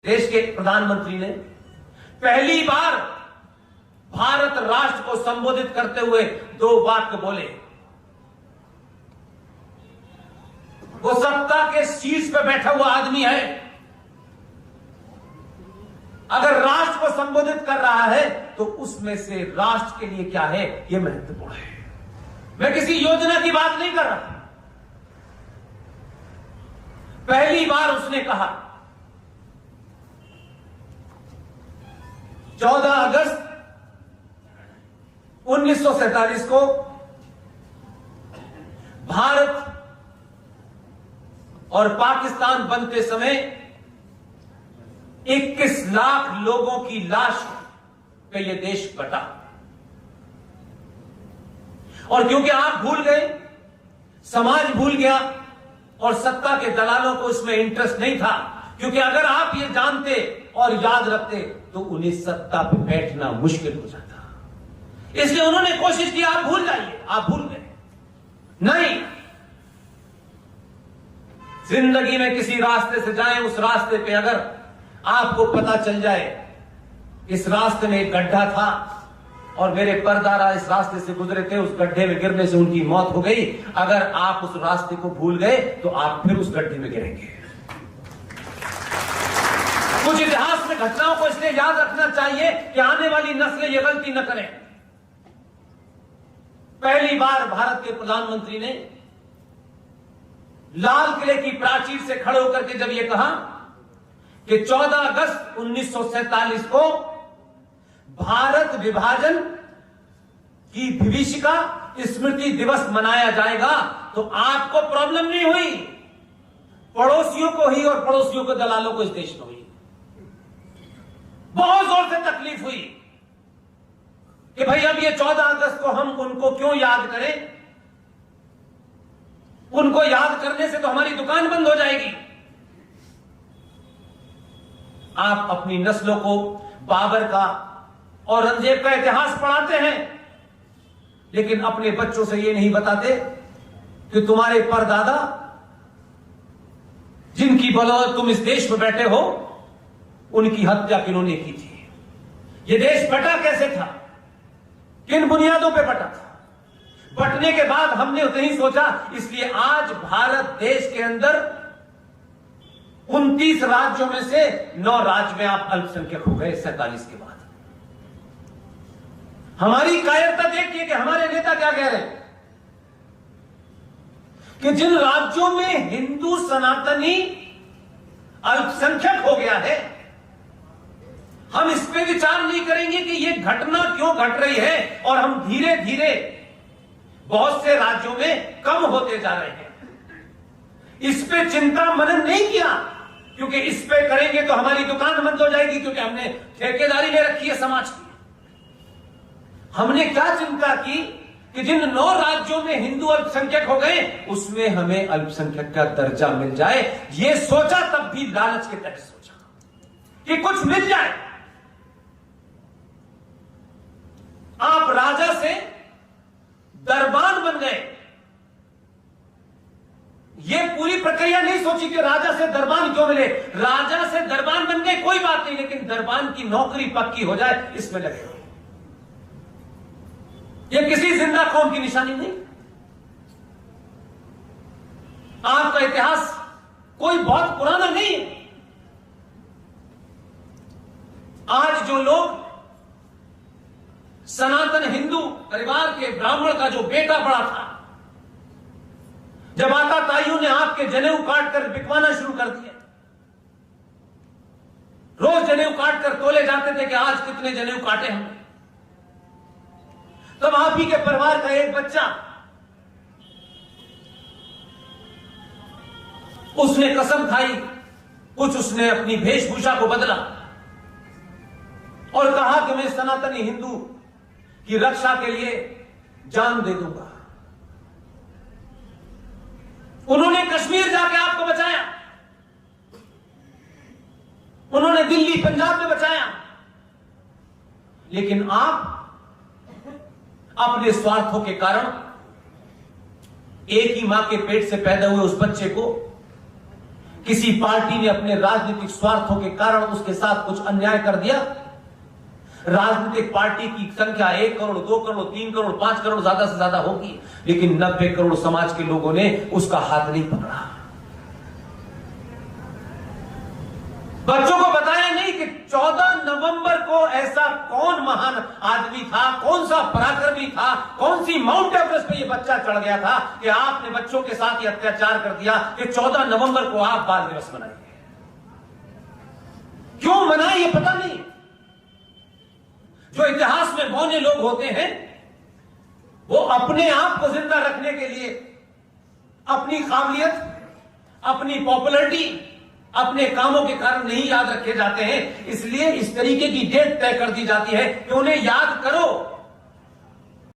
देश के प्रधानमंत्री ने पहली बार भारत राष्ट्र को संबोधित करते हुए 2 वाक्य बोले। वो सत्ता के शीर्ष पे बैठा हुआ आदमी है, अगर राष्ट्र को संबोधित कर रहा है तो उसमें से राष्ट्र के लिए क्या है यह महत्वपूर्ण है। मैं किसी योजना की बात नहीं कर रहा। पहली बार उसने कहा 14 अगस्त 1947 को भारत और पाकिस्तान बनते समय 21 लाख लोगों की लाश पे यह देश बटा। और क्योंकि आप भूल गए, समाज भूल गया और सत्ता के दलालों को इसमें इंटरेस्ट नहीं था, क्योंकि अगर आप ये जानते और याद रखते तो उन्हें सत्ता पे बैठना मुश्किल हो जाता। इसलिए उन्होंने कोशिश की आप भूल जाइए, आप भूल गए। नहीं, जिंदगी में किसी रास्ते से जाएं, उस रास्ते पे अगर आपको पता चल जाए इस रास्ते में एक गड्ढा था और मेरे परदादा इस रास्ते से गुजरे थे, उस गड्ढे में गिरने से उनकी मौत हो गई, अगर आप उस रास्ते को भूल गए तो आप फिर उस गड्ढे में गिरेंगे। कुछ इतिहास में घटनाओं को इसलिए याद रखना चाहिए कि आने वाली नस्लें ये गलती न करें। पहली बार भारत के प्रधानमंत्री ने लाल किले की प्राचीर से खड़े होकर के जब यह कहा कि 14 अगस्त 1947 को भारत विभाजन की विभीषिका स्मृति दिवस मनाया जाएगा, तो आपको प्रॉब्लम नहीं हुई, पड़ोसियों को ही और पड़ोसियों के दलालों को इस देश में हुई। बहुत जोर से तकलीफ हुई कि भाई अब ये 14 अगस्त को हम उनको क्यों याद करें, उनको याद करने से तो हमारी दुकान बंद हो जाएगी। आप अपनी नस्लों को बाबर का औरंगजेब का इतिहास पढ़ाते हैं, लेकिन अपने बच्चों से ये नहीं बताते कि तुम्हारे परदादा जिनकी बदौलत तुम इस देश में बैठे हो, उनकी हत्या किन्होंने की थी, यह देश बटा कैसे था, किन बुनियादों पे बटा था। बटने के बाद हमने उतना ही सोचा, इसलिए आज भारत देश के अंदर 29 राज्यों में से 9 राज्य में आप अल्पसंख्यक हो गए 47 के बाद। हमारी कायरता देखिए कि हमारे नेता क्या कह रहे हैं कि जिन राज्यों में हिंदू सनातनी अल्पसंख्यक हो गया है, हम इस पे विचार नहीं करेंगे कि यह घटना क्यों घट रही है और हम धीरे धीरे बहुत से राज्यों में कम होते जा रहे हैं। इस पे चिंता मनन नहीं किया, क्योंकि इस पे करेंगे तो हमारी दुकान बंद हो जाएगी, क्योंकि हमने ठेकेदारी ले रखी है समाज की। हमने क्या चिंता की कि जिन 9 राज्यों में हिंदू अल्पसंख्यक हो गए, उसमें हमें अल्पसंख्यक का दर्जा मिल जाए। यह सोचा, तब भी लालच के तहत सोचा कि कुछ मिल जाए। आप राजा से दरबान बन गए। यह पूरी प्रक्रिया नहीं सोची कि राजा से दरबान क्यों मिले। राजा से दरबान बन गए, कोई बात नहीं, लेकिन दरबान की नौकरी पक्की हो जाए, इसमें लगे हुए। यह किसी जिंदा कौम की निशानी नहीं। आपका इतिहास कोई बहुत पुराना नहीं है। आज जो लोग सनातन हिंदू परिवार के ब्राह्मण का जो बेटा बड़ा था, जब आता ताइयों ने आपके जनेऊ काट कर बिकवाना शुरू कर दिया, रोज जनेऊ काट कर तोले जाते थे कि आज कितने जनेऊ काटे हमने, तब आप ही के परिवार का एक बच्चा उसने कसम खाई, कुछ उसने अपनी वेशभूषा को बदला और कहा कि मैं सनातनी हिंदू की रक्षा के लिए जान दे दूंगा। उन्होंने कश्मीर जाके आपको बचाया, उन्होंने दिल्ली पंजाब में बचाया, लेकिन आप अपने स्वार्थों के कारण एक ही मां के पेट से पैदा हुए उस बच्चे को किसी पार्टी ने अपने राजनीतिक स्वार्थों के कारण उसके साथ कुछ अन्याय कर दिया, राजनीतिक पार्टी की संख्या 1 करोड़, 2 करोड़, 3 करोड़, 5 करोड़ ज्यादा से ज्यादा होगी, लेकिन 90 करोड़ समाज के लोगों ने उसका हाथ नहीं पकड़ा। बच्चों को बताया नहीं कि 14 नवंबर को ऐसा कौन महान आदमी था, कौन सा पराक्रमी था, कौन सी माउंट एवरेस्ट पे ये बच्चा चढ़ गया था कि आपने बच्चों के साथ ये अत्याचार कर दिया कि 14 नवंबर को आप बाल दिवस मनाइए। क्यों मनाए ये पता नहीं। जो इतिहास में मौने लोग होते हैं वो अपने आप को जिंदा रखने के लिए अपनी काबिलियत, अपनी पॉपुलरिटी, अपने कामों के कारण नहीं याद रखे जाते हैं, इसलिए इस तरीके की डेट तय कर दी जाती है कि उन्हें याद करो।